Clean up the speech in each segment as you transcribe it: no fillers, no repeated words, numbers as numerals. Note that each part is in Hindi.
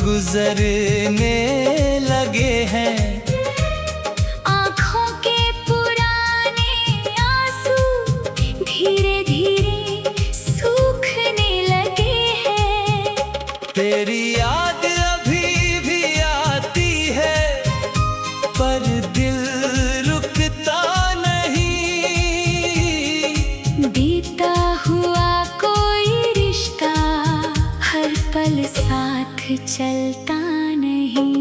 गुजरने लगे हैं। आँखों के पुराने आंसू धीरे धीरे सूखने लगे हैं। तेरी याद अभी भी आती है, पर दिल रुकता नहीं। बीता हुआ कोई रिश्ता हर पल साथ चलता नहीं।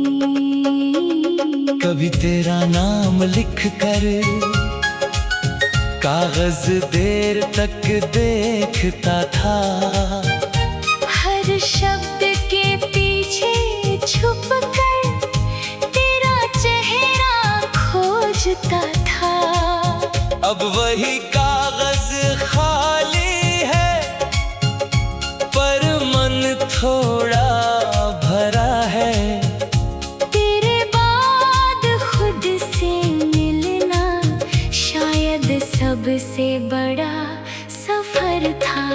कभी तेरा नाम लिख कर कागज देर तक देखता था। हर शब्द के पीछे छुप कर तेरा चेहरा खोजता था। अब वही कागज खाली है, पर मन थोड़ा भरा है। तेरे बाद खुद से मिलना शायद सबसे बड़ा सफर था।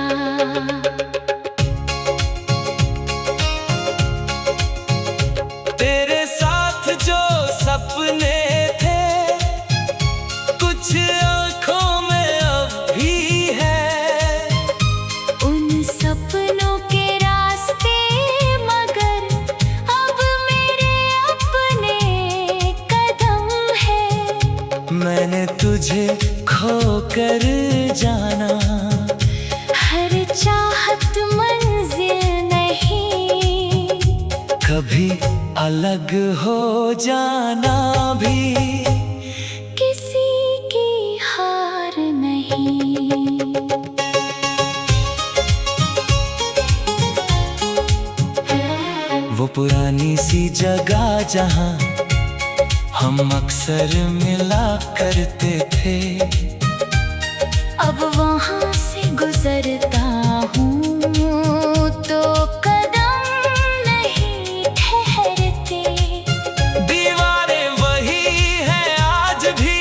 तेरे साथ जो सपने थे, कुछ आंखों में अब भी है। उन सपनों के रास्ते मगर अब मेरे अपने कदम है। मैंने तुझे खो कर जाना, हर चाहत मंजिल नहीं। कभी अलग हो जाना भी किसी की हार नहीं। वो पुरानी सी जगह जहां हम अक्सर मिला करते थे, अब वहाँ से गुजरता हूँ तो कदम नहीं ठहरते। दीवारें वही हैं आज भी,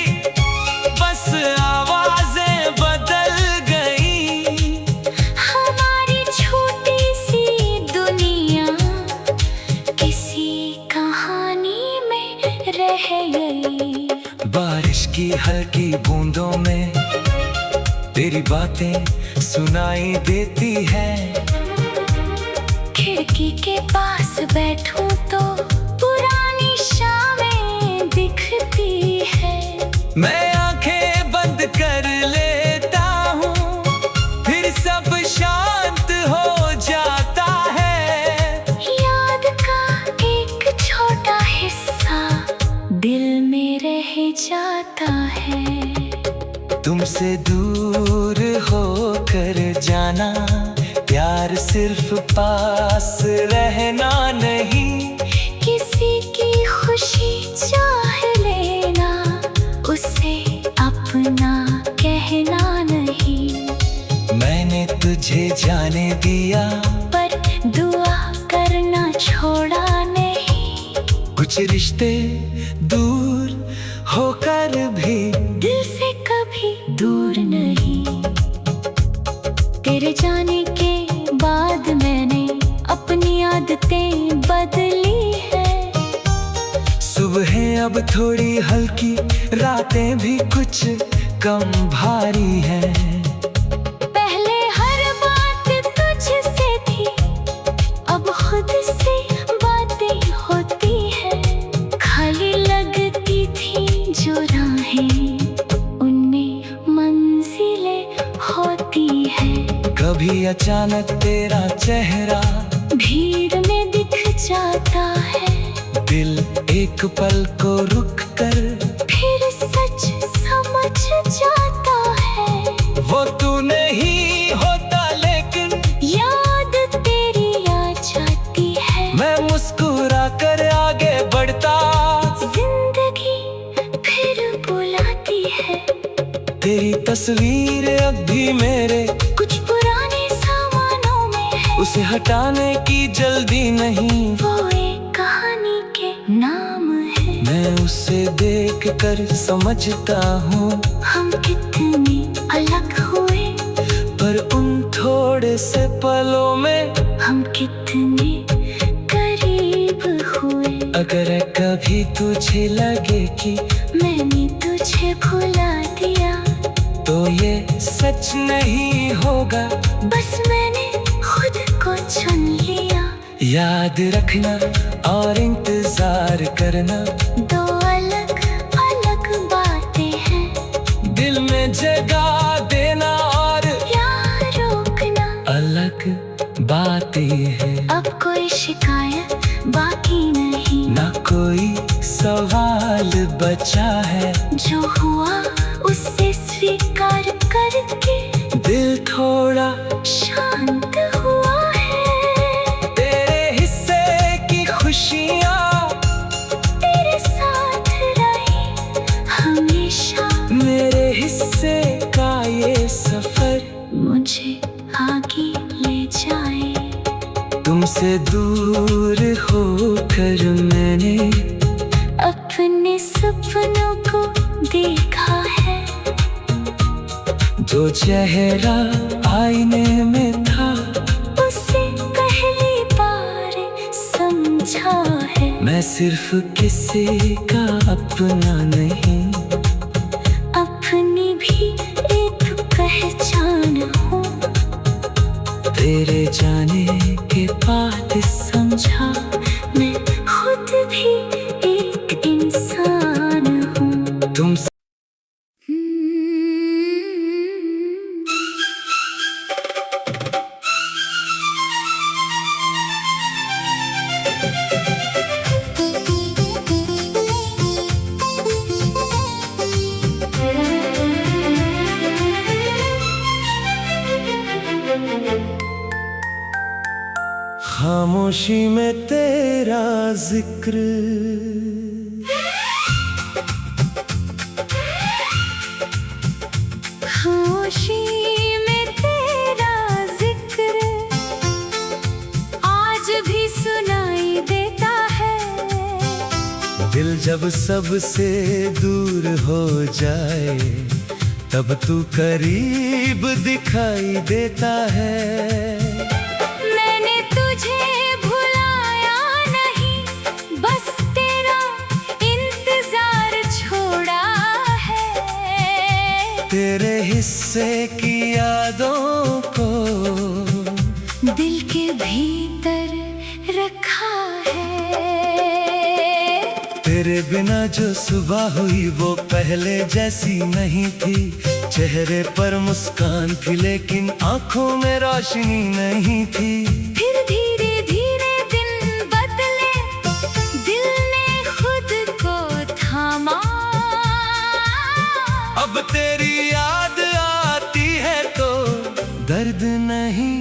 बस आवाजें बदल गई। हमारी छोटी सी दुनिया किसी कहानी में रह गई। बारिश की हल्की बूंदों में तेरी बातें सुनाई देती है। खिड़की के पास बैठूं तो पुरानी शामें दिखती है। मैं आंखें बंद कर लेता हूँ, फिर सब शांत हो जाता है। याद का एक छोटा हिस्सा दिल में रह जाता है। तुमसे दूर होकर जाना प्यार सिर्फ पास रहना नहीं। किसी की खुशी चाह लेना उसे अपना कहना नहीं। मैंने तुझे जाने दिया, पर दुआ करना छोड़ा नहीं। कुछ रिश्ते दूर होकर भी दिल से कभी दूर नहीं। तेरे जाने के बाद मैंने अपनी आदतें बदली है। सुबहें अब थोड़ी हल्की, रातें भी कुछ कम भारी हैं। पहले हर बात तुझसे थी, अब खुद से बातें होती है। खाली लगती थी जो राहें, उनमें मंजिलें होती है। कभी अचानक तेरा चेहरा भीड़ में दिख जाता है। दिल एक पल को रुक कर फिर सच समझ जाता है। वो तू नहीं होता, लेकिन याद तेरी आ जाती है। मैं मुस्कुरा कर आगे बढ़ता। जिंदगी फिर बुलाती है। तेरी तस्वीर अब भी मेरे कुछ पुराने सामानों में है। उसे हटाने की जल्दी नहीं। वो एक कहानी के नाम है। मैं उसे देख कर समझता हूँ हम कितने अलग हुए, पर उन थोड़े से पलों में हम कितने करीब अगर कभी तुझे लगे कि मैंने तुझे भुला दिया, तो ये सच नहीं होगा, बस मैंने खुद को चुन लिया। याद रखना और इंतजार करना, दो अलग अलग बातें हैं, दिल में जगह देना और यार रोकना अलग बातें हैं। अब कोई शिकायत बाकी नहीं, ना कोई सवाल बचा है, जो हुआ उसे स्वीकार करके दिल थोड़ा शांत हुआ है। तेरे हिस्से की खुशियाँ तेरे साथ रही हमेशा, मेरे हिस्से का ये सफर मुझे आगे ले जाए। तुमसे दूर होकर मैंने अपने सपनों को देखा है, जो चेहरा आईने में था, उसे पहली बार समझा है। मैं सिर्फ किसी का अपना नहीं, अपनी भी एक पहचान हूँ, तेरे जाने के बाद समझा मैं खुद भी एक इंसान हूँ। तुम खामोशी में तेरा जिक्र, खामोशी में तेरा जिक्र आज भी सुनाई देता है। दिल जब सबसे दूर हो जाए, तब तू करीब दिखाई देता है। मैंने तुझे भुलाया नहीं, बस तेरा इंतजार छोड़ा है। तेरे हिस्से की यादों को दिल के भीतर रखा है। तेरे बिना जो सुबह हुई वो पहले जैसी नहीं थी। चेहरे पर मुस्कान थी लेकिन आंखों में रोशनी नहीं थी। फिर धीरे धीरे दिन बदले, दिल ने खुद को थामा। अब तेरी याद आती है तो दर्द नहीं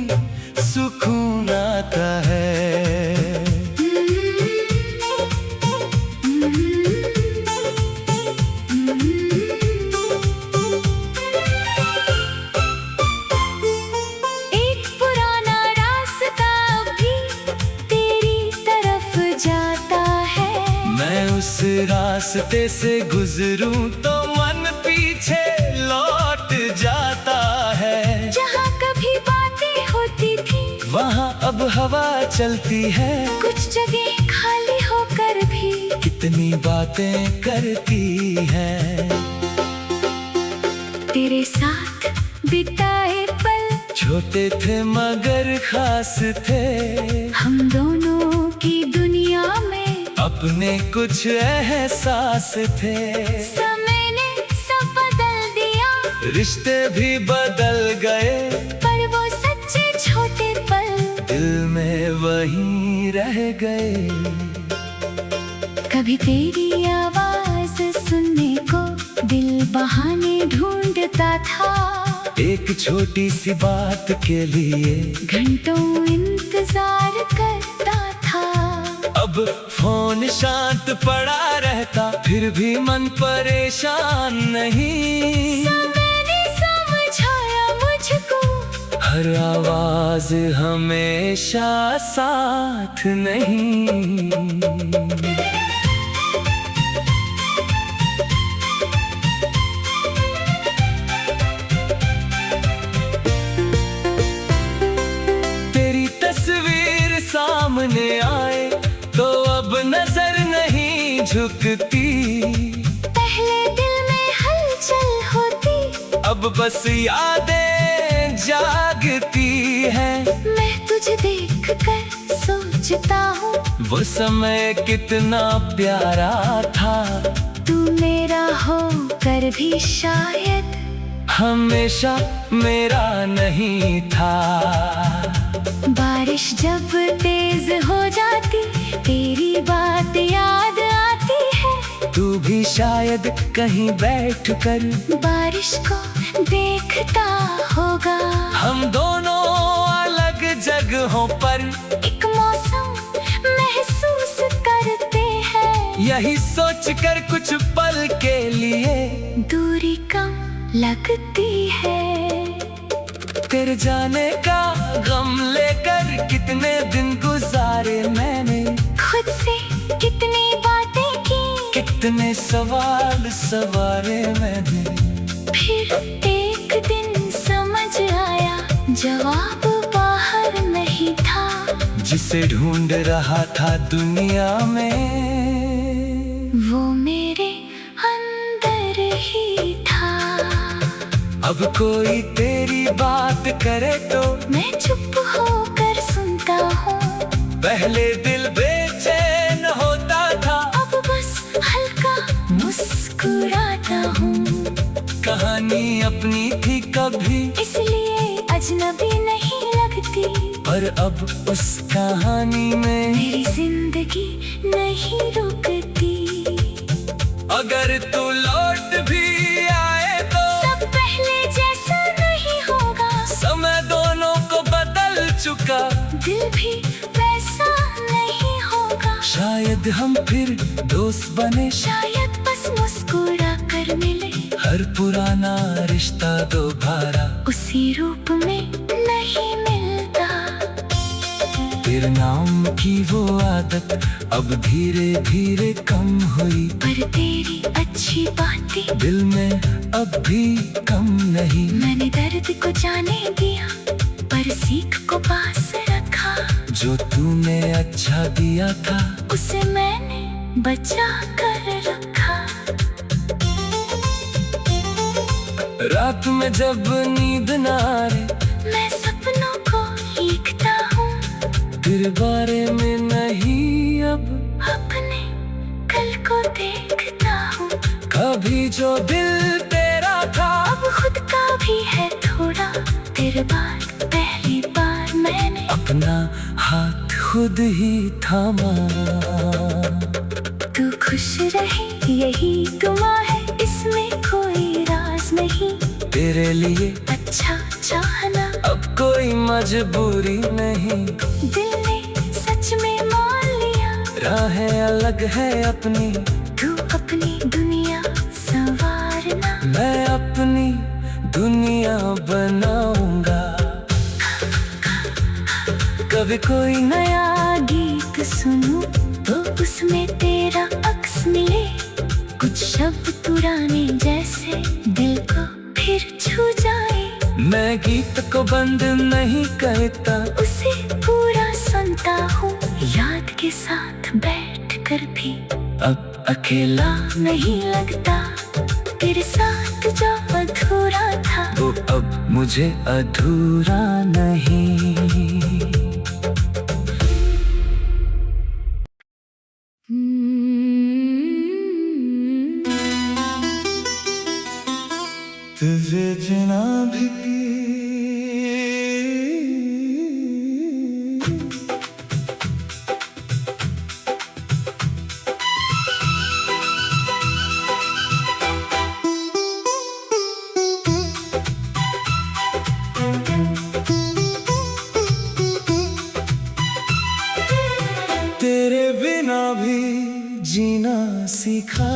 सुकून आता है। एक पुराना रास्ता भी तेरी तरफ जाता है। मैं उस रास्ते से गुजरूं तो मन पीछे लौट जाता है। जहाँ कभी बातें होती थी वहाँ अब हवा चलती है। कुछ जगह खाली होकर भी कितनी बातें करती है। तेरे साथ बिताए पल छोटे थे मगर खास थे। हम दोनों की दुनिया में अपने कुछ एहसास थे। समय ने सब बदल दिया, रिश्ते भी बदल गए, पर वो सच्चे छोटे पल दिल में वहीं रह गए। कभी तेरी आवाज सुनने को दिल बहाने ढूंढता था। एक छोटी सी बात के लिए घंटों इंतजार करता था। अब फोन शांत पड़ा रहता फिर भी मन परेशान नहीं। समय ने समझाया मुझको, हर आवाज हमेशा साथ नहीं। तेरी तस्वीर सामने आए तो अब नजर झुकती। पहले दिल में हलचल होती, अब बस यादें जागती हैं। मैं तुझे देख कर सोचता हूँ, वो समय कितना प्यारा था। तू मेरा हो कर भी शायद हमेशा मेरा नहीं था। बारिश जब तेज हो जाती, तेरी बात याद आती है। तू भी शायद कहीं बैठ कर बारिश को देखता होगा। हम दोनों अलग जगहों पर एक मौसम महसूस करते हैं। यही सोच कर कुछ पल के लिए दूरी कम लगती है। तेरे जाने का गम लेकर कितने दिन गुजारे मैंने। खुद से कितनी बातें की, कितने सवाल सवारे मैंने। फिर एक दिन समझ आया, जवाब बाहर नहीं था। जिसे ढूंढ रहा था दुनिया में, वो मेरे अंदर ही था। अब कोई तेरी बात करे तो मैं चुप होकर सुनता हूँ। पहले दिल बेचैन होता था, अब बस हल्का मुस्कुराता हूँ। कहानी अपनी थी कभी, इसलिए अजनबी नहीं लगती। पर अब उस कहानी में मेरी जिंदगी नहीं रुकती। अगर तू लौट भी आए तो सब पहले जैसा नहीं होगा। समय दोनों को बदल चुका, दिल भी वैसा नहीं होगा। शायद हम फिर दोस्त बने, शायद बस मुस्कुरा कर मिले। हर पुराना रिश्ता दोबारा उसी रूप में नहीं मिलता। तेरे नाम की वो आदत अब धीरे धीरे कम हुई, पर तेरी अच्छी बातें दिल में अब भी कम नहीं। मैंने दर्द को जाने दिया, पर सीख को पास रखा। जो तूने अच्छा दिया था, उसे मैंने बचा कर रखा। रात में जब नींद न आए, मैं सपनों को लिखता हूँ। तेरे बारे में नहीं अब अपने कल को देखता हूँ। कभी जो दिल तेरा था, अब खुद का भी है थोड़ा। तेरे बाद पहली बार मैंने अपना हाथ खुद ही थामा। तू खुश रहे यही दुआ है, इसमें कोई राज नहीं। तेरे लिए अच्छा चाहना अब कोई मजबूरी नहीं। दिल ने सच में मान लिया, राहें अलग है अपनी। तू अपनी दुनिया संवारना, मैं अपनी दुनिया बनाऊंगा। कभी कोई नया गीत सुनूं तो उसमें तेरा अक्स मिले। कुछ शब्द पुराने जैसे दिल को फिर छू जाए। मैं गीत को बंद नहीं करता, उसे पूरा सुनता हूँ। याद के साथ बैठ कर भी अब अकेला नहीं लगता। तेरे साथ जो अधूरा था, वो अब मुझे अधूरा नहीं। तुझे जना भी तेरे बिना भी जीना सीखा,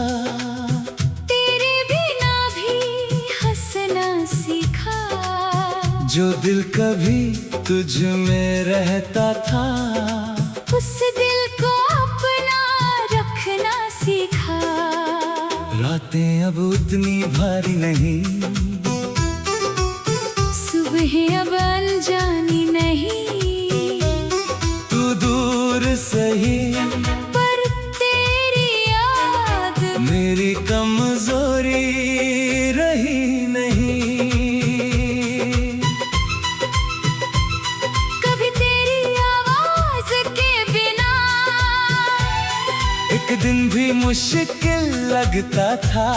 तेरे बिना भी हंसना सीखा। जो दिल कभी तुझ में रहता था, उस दिल को अपना रखना सीखा। रातें अब उतनी भारी नहीं, सुबह अब अनजानी नहीं। तू दूर सही पर तेरी याद भी मुश्किल लगता था।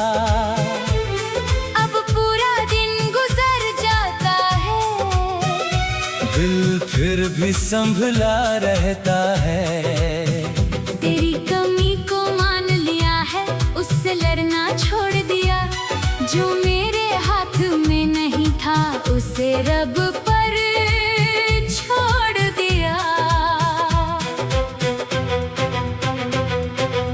अब पूरा दिन गुजर जाता है, दिल फिर भी संभला रहता है। तेरी कमी को मान लिया है, उससे लड़ना छोड़ दिया। जो मेरे हाथ में नहीं था उसे रब पर छोड़ दिया।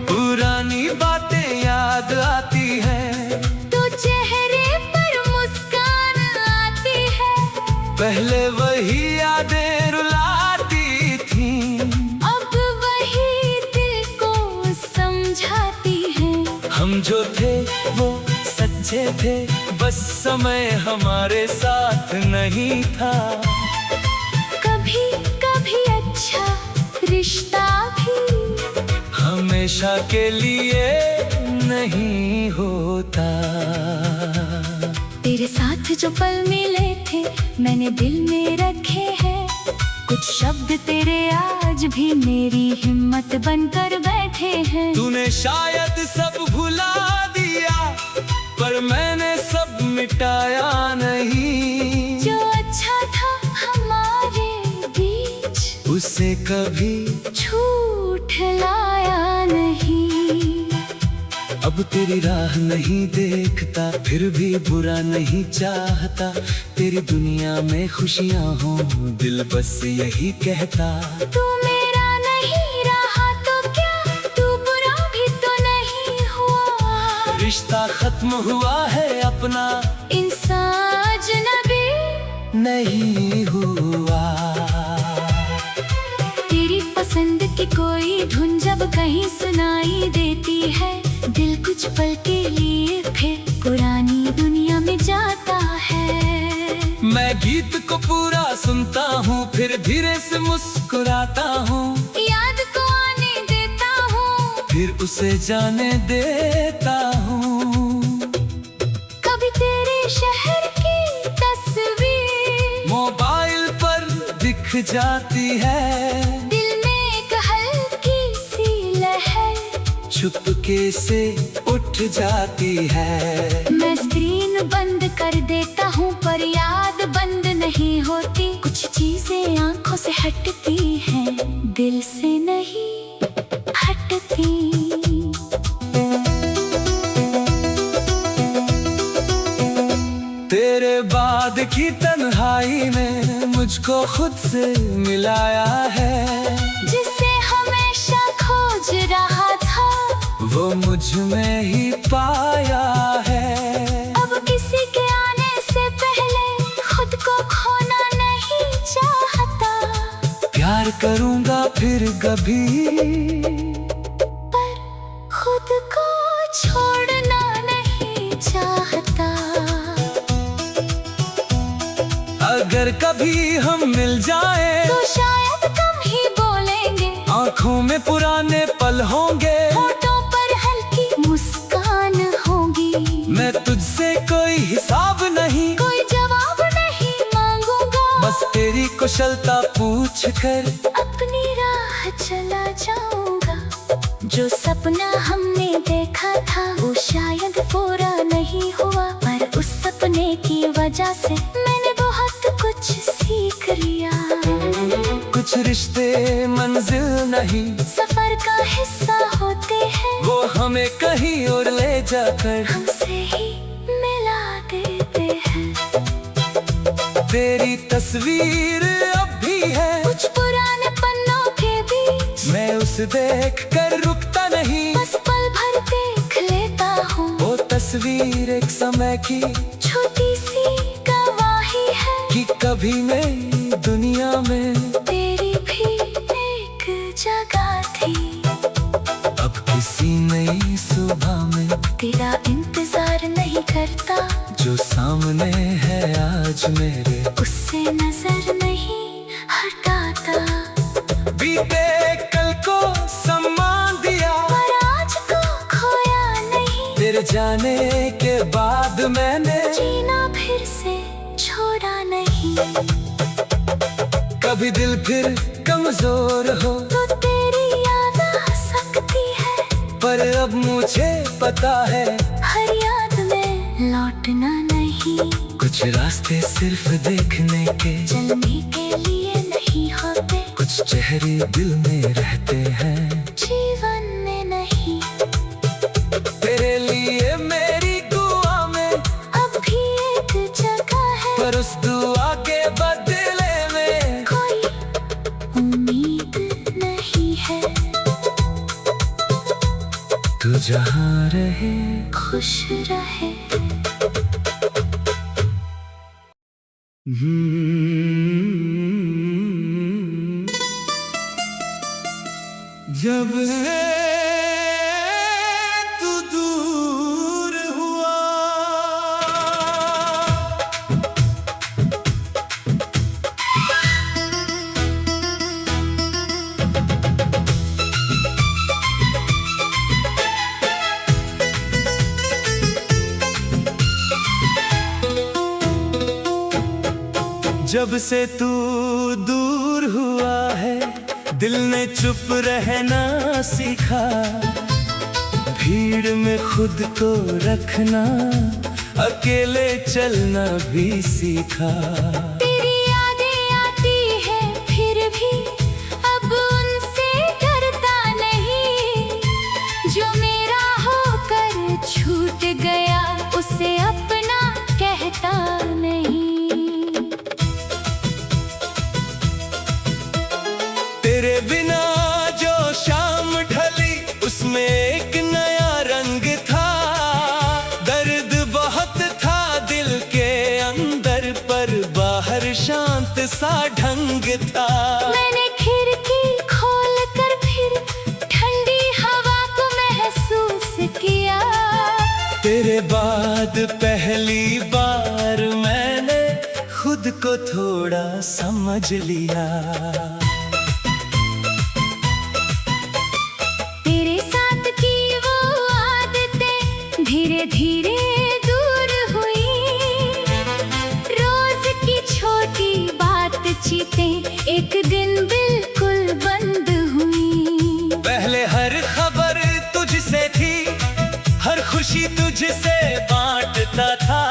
पुरानी बातें याद आती हैं, तो चेहरे पर मुस्कान आती है। पहले वही यादें रुलाती थी, अब वही दिल को समझाती है। हम जो थे वो सच्चे थे, बस समय हमारे साथ नहीं था। कभी कभी अच्छा रिश्ता भी हमेशा के लिए नहीं होता। तेरे साथ जो पल मिले थे मैंने दिल में रखे हैं। कुछ शब्द तेरे आज भी मेरी हिम्मत बनकर बैठे हैं। तूने शायद सब भुला दिया, पर मैंने सब मिटाया नहीं। जो अच्छा था हमारे बीच उसे कभी झूठलाया नहीं। अब तेरी राह नहीं देखता, फिर भी बुरा नहीं चाहता। तेरी दुनिया में खुशियाँ हो, दिल बस यही कहता। तू मेरा नहीं रहा तो क्या, तू बुरा भी तो नहीं हुआ। रिश्ता खत्म हुआ है, अपना इंसान अजनबी नहीं हुआ। तेरी पसंद की कोई धुन जब कहीं सुनाई देती है, दिल कुछ पल के लिए फिर पुरानी दुनिया में जाता है। मैं गीत को पूरा सुनता हूँ, फिर धीरे से मुस्कुराता हूँ। याद को आने देता हूँ, फिर उसे जाने देता हूँ। कभी तेरे शहर की तस्वीर मोबाइल पर दिख जाती है, दिल में एक हल्की सी लहर चुपके से उठ जाती है। मैं स्क्रीन बंद कर देता हूँ पर याद बंद नहीं होती। कुछ चीजें आंखों से हटती हैं, दिल से नहीं हटती। तेरे बाद की तन्हाई में मुझको खुद से मिलाया है। जिसे हमेशा खोज रहा था वो मुझ में ही पाया है। अब किसी के आने से पहले खुद को खोना नहीं चाहता। प्यार करूंगा फिर कभी, पर खुद को छोड़ना नहीं चाहता। अगर कभी हम मिल जाएं, तो शायद कम ही बोलेंगे। आंखों में पुराने पल होंगे, होठों पर हल्की मुस्कान होगी। मैं तुझसे कोई हिसाब नहीं, कोई जवाब नहीं मांगूंगा। बस तेरी कुशलता पूछ कर अपनी राह चला जाऊंगा। जो सपना हमने देखा था वो शायद पूरा नहीं हुआ, पर उस सपने की वजह से मैंने बहुत कुछ सीख लिया। कुछ रिश्ते मंजिल नहीं, सफर का हिस्सा होते हैं। वो हमें कहीं और ले जाकर हमसे ही मिला देते हैं। तेरी तस्वीर अब भी है कुछ पुराने पन्नों के बीच, मैं उसे देख कर रुकता नहीं। बस पल भर देख लेता हूँ। वो तस्वीर एक समय की छोटी सी गवाही है कि कभी मेरी दुनिया में तेरी भी एक जगह थी। अब किसी नई सुबह में तेरा इंतजार नहीं करता। जो सामने है आज मेरे, उससे नजर नहीं हटाता। बीते कल को सम्मान दिया, पर आज को खोया नहीं। तेरे जाने के बाद मैंने जीना फिर से छोड़ा नहीं। कभी दिल फिर कमजोर हो, तो तेरी याद आ सकती है। पर अब मुझे पता है हर याद में लौटना नहीं, कुछ रास्ते सिर्फ देखने के, चलने के लिए नहीं होते, कुछ चेहरे दिल में रहते हैं, जीवन में नहीं। तेरे लिए मेरी दुआ में अब भी एक जगह है, पर उस दुआ के बदले में कोई उम्मीद नहीं है। तू जहाँ रहे खुश रहे। जब है तू दूर हुआ, जब से तू दूर हुआ है दिल ने चुप रहना सीखा, भीड़ में खुद को रखना, अकेले चलना भी सीखा। तेरी यादें आती है फिर भी अब उनसे डरता नहीं, जो मेरा होकर छूट गया उसे अपना कहता नहीं। तेरे बिना जो शाम ढली उसमें एक नया रंग था, दर्द बहुत था दिल के अंदर पर बाहर शांत सा ढंग था। मैंने खिड़की खोल कर फिर ठंडी हवा को महसूस किया, तेरे बाद पहली बार मैंने खुद को थोड़ा समझ लिया। धीरे धीरे दूर हुई, रोज की छोटी बातचीतें एक दिन बिल्कुल बंद हुई। पहले हर खबर तुझसे थी, हर खुशी तुझसे बांटता था,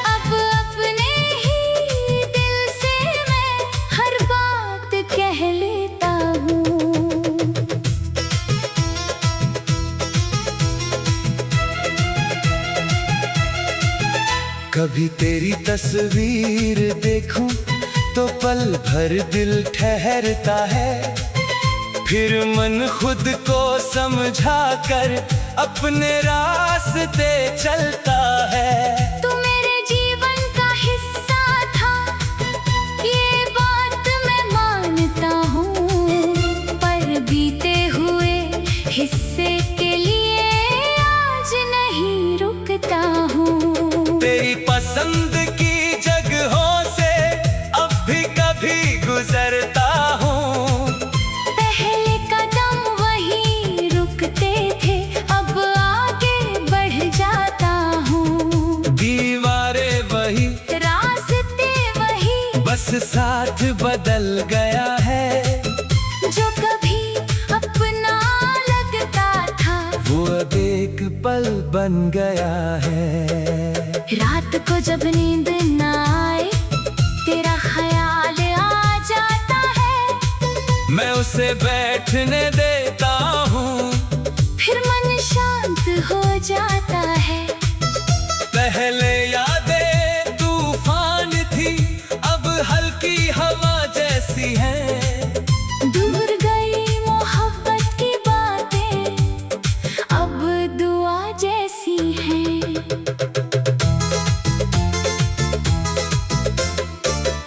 अब अपने ही दिल से मैं हर बात कह लेता हूँ। कभी तेरी तस्वीर देखूं तो पल भर दिल ठहरता है, फिर मन खुद को समझा कर अपने रास्ते चलता है। तू मेरे जीवन का हिस्सा था ये बात मैं मानता हूँ, पर बीते हुए हिस्से के लिए आज नहीं रुकता हूँ। तेरी पसंद की जगहों से अब भी कभी गुजरता हूँ, पहले कदम वहीं रुकते थे अब आगे बढ़ जाता हूँ। दीवारें वही रास्ते वही, बस साथ बदल गया है, जो कभी अपना लगता था वो अब एक पल बन गया है। रात को जब नींद न आए तेरा ख्याल आ जाता है, मैं उसे बैठने देता हूँ, फिर मन शांत हो जाता है। पहले यादें तूफान थी अब हल्की हवा जैसी है, दूर गई मोहब्बत की बातें अब दुआ जैसी हैं।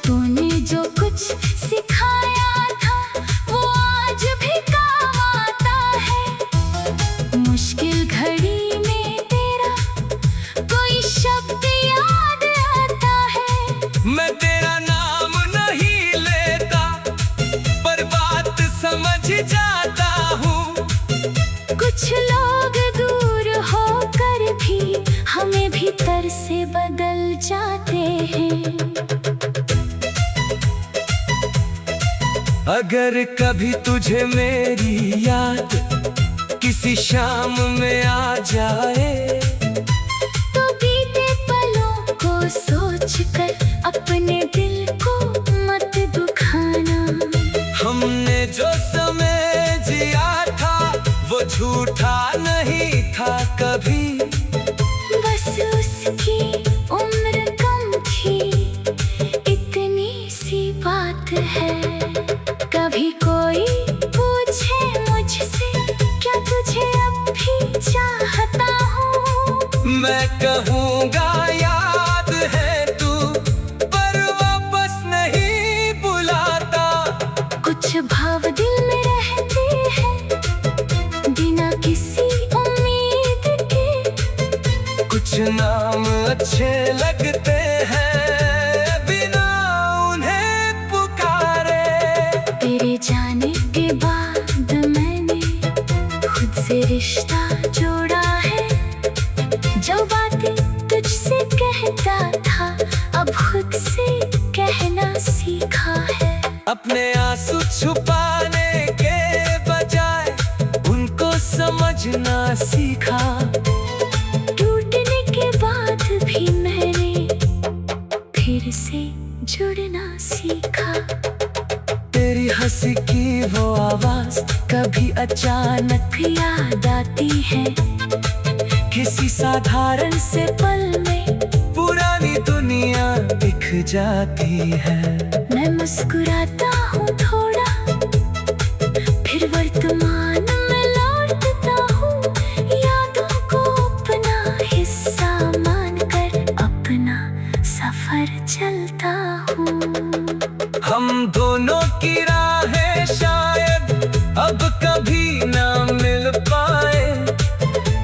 तूने जो कुछ सिखाया था वो आज भी काम आता है, मुश्किल घड़ी में तेरा कोई शब्द याद आता है। मैं तेरा नाम नहीं लेता पर बात समझ जाता हूँ, कुछ लोग दूर होकर भी हमें भीतर से बदल जाते हैं। अगर कभी तुझे मेरी याद किसी शाम में आ जाए तो बीते पलों को सोचकर अपने दिल को मत दुखाना। हमने जो समय जिया था वो झूठा नहीं था कभी, बस उसकी उम्र कम थी, इतनी सी बात है। कभी कोई पूछे मुझसे क्या तुझे अब भी चाहता हूँ, मैं कहूँगा याद है तू, पर वापस नहीं बुलाता। कुछ भाव दिल में रहते हैं बिना किसी उम्मीद के, कुछ नाम अच्छे लगते हैं बिना उन्हें पुकारे। तेरे जाने के बाद मैंने खुद से रिश्ता जोड़ा है, जो बातें तुझसे कहता था अब खुद से कहना सीखा है। अपने आंसू छुपाने के बजाय उनको समझना सीखा। टूटने के बाद भी मैंने फिर से जुड़ना सीखा। तेरी हंसी की वो आवाज कभी अचानक याद आती है, किसी साधारण से पल में पुरानी दुनिया दिख जाती है। मैं मुस्कुराता हूँ थोड़ा, फिर वर्तमान में लौटता हूँ, यादों को अपना हिस्सा मानकर अपना सफर चलता हूँ। हम दोनों की राहें शायद अब कभी ना मिल पाए,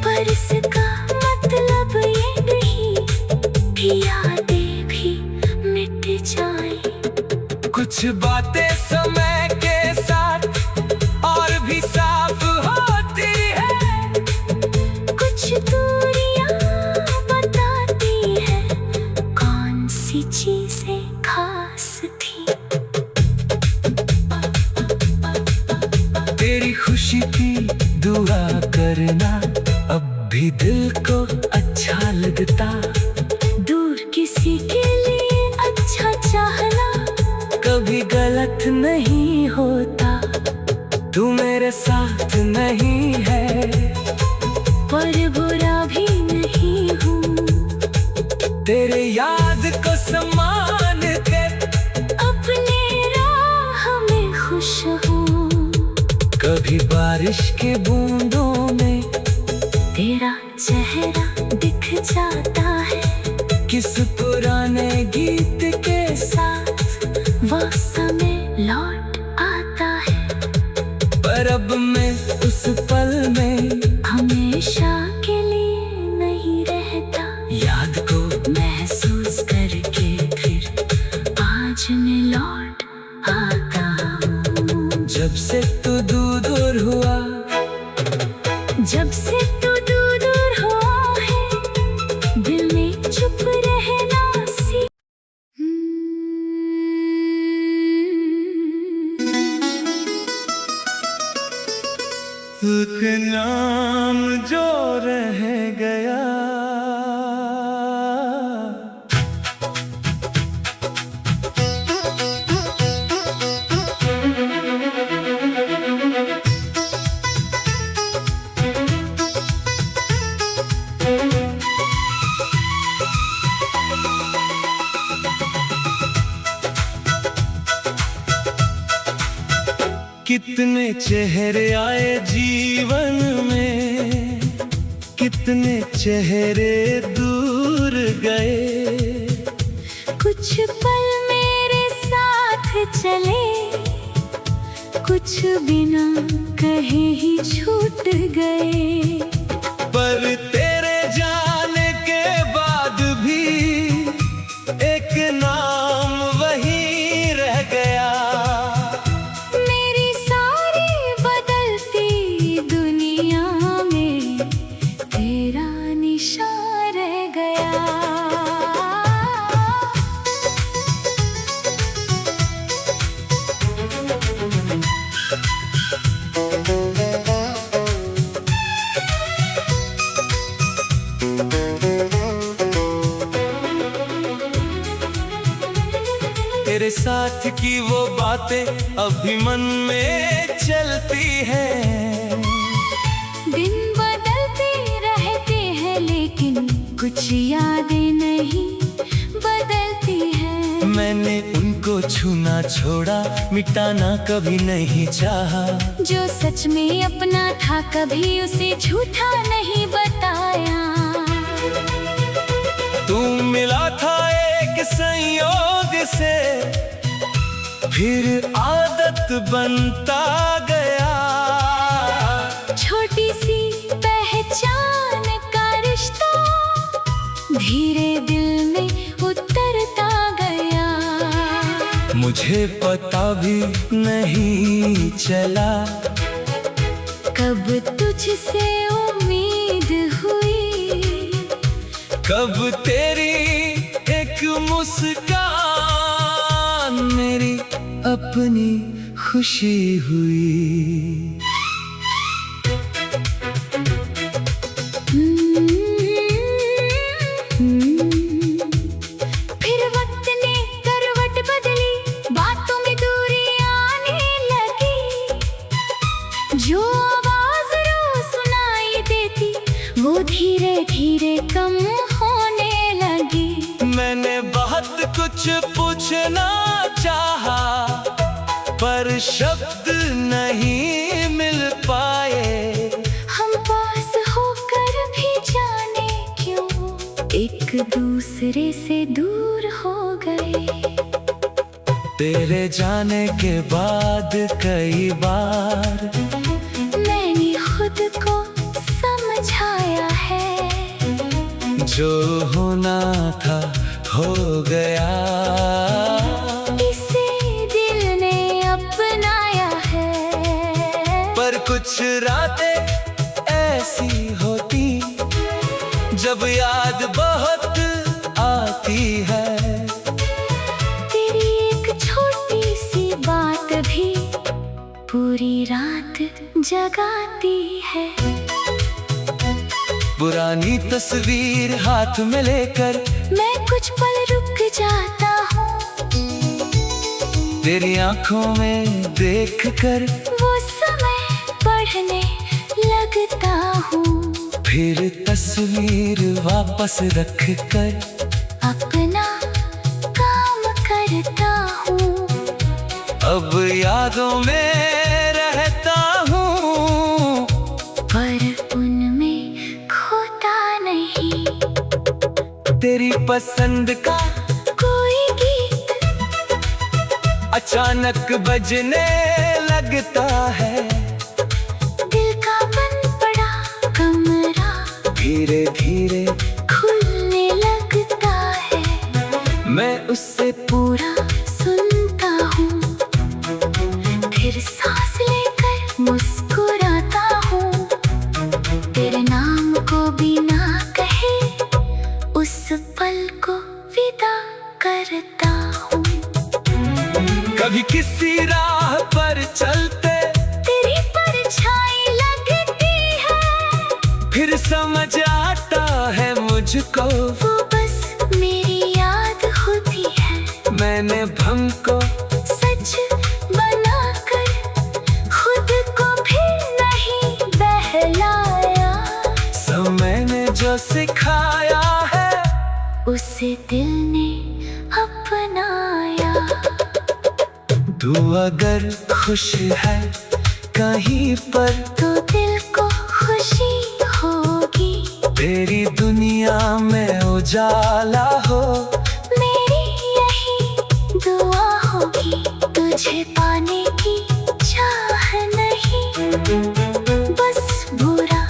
पर इसका मतलब ये नहीं कि यादें भी मिट जाएं। कुछ बातें समय के साथ और भी साफ होती है, कुछ दूरियां बताती है कौन सी चीजें खास थी। तेरी खुशी की दुआ करना अब भी दिल को अच्छा लगता। दूर किसी के लिए अच्छा चाहना कभी गलत नहीं होता। तू मेरे साथ नहीं है पर बुरा भी नहीं हूँ। तेरे याद को सम्मान के अपने राह में खुश हूँ। कभी बारिश के बूंदों में तेरा चेहरा दिख जाता है, किस पुराने गीत के साथ वो समय लौट आता है। पर अब मैं उस पल में हमेशा के लिए नहीं रहता, याद को महसूस करके फिर आज मैं लौट आता हूँ। जब से तू दूर हुआ, जब से तू दूर हुआ है, दिल में चुप रहना सीख। एक नाम जो रह गया, कितने चेहरे आए जीवन में, कितने चेहरे दूर गए। कुछ पल मेरे साथ चले, कुछ बिना कहे ही छूट गए। पर तेरे जाने के बाद भी एक नाम वही रह गया। मेरी सारी बदलती दुनिया में तेरा निशान रह गया। तेरे साथ की वो बातें अभी मन में चलती हैं। दिन बदलते रहते हैं लेकिन कुछ यादें नहीं बदलती हैं। मैंने उनको छूना छोड़ा, मिटाना कभी नहीं चाहा। जो सच में अपना था कभी उसे झूठा नहीं बताया। तू मिला था एक संयोग से, फिर आदत बनता गया। छोटी सी पहचान का रिश्ता धीरे दिल में उतरता गया। मुझे पता भी नहीं चला कब तुझसे उम्मीद हुई, कब तेरी एक मुस्कान मेरी अपनी खुशी हुई। फिर वक्त ने करवट बदली, बातों में दूरी आने लगी। जो आवाज रोज सुनाई देती वो धीरे धीरे कम होने लगी। मैंने बहुत कुछ पूछना चाहा पर शब्द नहीं मिल पाए। हम पास होकर भी जाने क्यों एक दूसरे से दूर हो गए। तेरे जाने के बाद कई बार मैंने खुद को समझाया है। जो होना था हो गया, इसे दिल ने अपनाया है। पर कुछ रातें ऐसी होती जब याद बहुत आती है। तेरी एक छोटी सी बात भी पूरी रात जगाती है। पुरानी तस्वीर हाथ में लेकर मैं कुछ पल रुक जाता हूँ। तेरी आंखों में देखकर वो समय पढ़ने लगता हूँ। फिर तस्वीर वापस रख कर अपना काम करता हूँ। अब यादों में रहता हूँ पर उनमें खोता नहीं। तेरी पसंद का कोई गीत अचानक बजने लगता है। दिल का बंद पड़ा कमरा धीरे धीरे खुलने लगता है। मैं उससे पूरा सुनता हूँ, फिर सांस लेकर मुस्कुराता हूँ। तेरे नाम को बिना कहे उस पल को विदा करता हूँ। कभी किसी राह पर चलते तेरी परछाई लगती है। फिर समझ आता है मुझको वो बस मेरी याद होती है। मैंने भ्रम को सच बनाकर खुद को भी नहीं बहलाया। समय ने जो सिखाया है उसे दिल ने अपनाया। तू अगर खुश है कहीं पर तो दिल को खुशी होगी। तेरी दुनिया में उजाला हो मेरी यही दुआ होगी। तुझे पाने की चाह नहीं, बस बुरा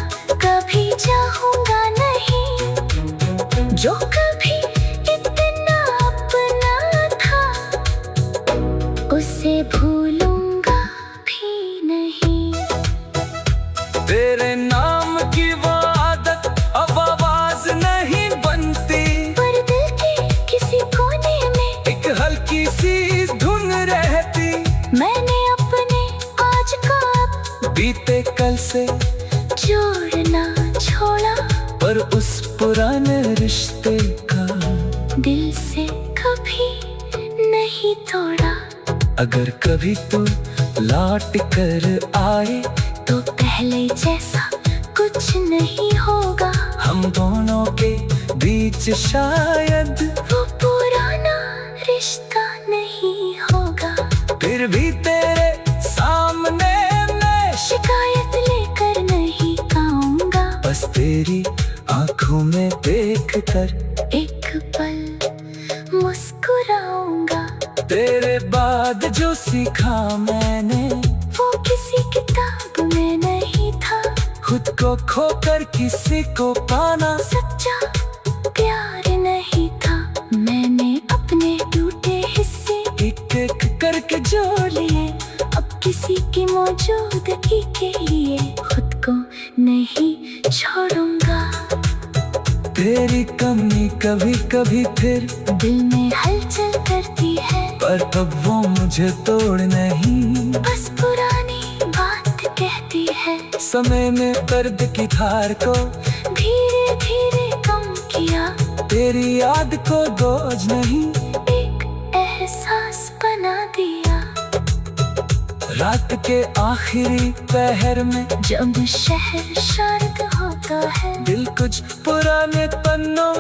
कभी चाहूंगा नहीं। जो कभी इतना अपना था उसे भूलूंगा भी नहीं। तेरे नाम की वो आदत अब आवाज नहीं बनती, पर दिल के किसी कोने में एक हल्की सी धुन रहती। मैंने अपने आज का अब बीते कल से जोड़ना छोड़ा, पर उस पुराने रिश्ते का दिल से कभी नहीं नहीं तोड़ा। अगर कभी तू लौट कर आए तो पहले जैसा कुछ नहीं होगा। हम दोनों के बीच शायद वो पुराना रिश्ता नहीं होगा। फिर भी तेरे सामने मैं शिकायत लेकर नहीं आऊंगा। बस तेरी आंखों में देख कर एक पल मुस्कुराऊंगा। तेरे बाद जो सीखा मैंने वो किसी किताब में नहीं था। खुद को खोकर किसी को पाना सच्चा प्यार नहीं था। मैंने अपने टूटे हिस्से एक एक करके जोड़ लिए। अब किसी की मौजूदगी के लिए खुद को नहीं छोड़ूंगा। तेरी कमी कभी कभी फिर दिल में हलचल करती है। पर अब वो मुझे तोड़ नहीं बस पुरानी बात कहती है। समय ने दर्द की धार को धीरे धीरे कम किया। तेरी याद को बोझ नहीं एक एहसास बना दिया। रात के आखिरी पहर में जब शहर शांत होता है दिल कुछ पुराने पन्नों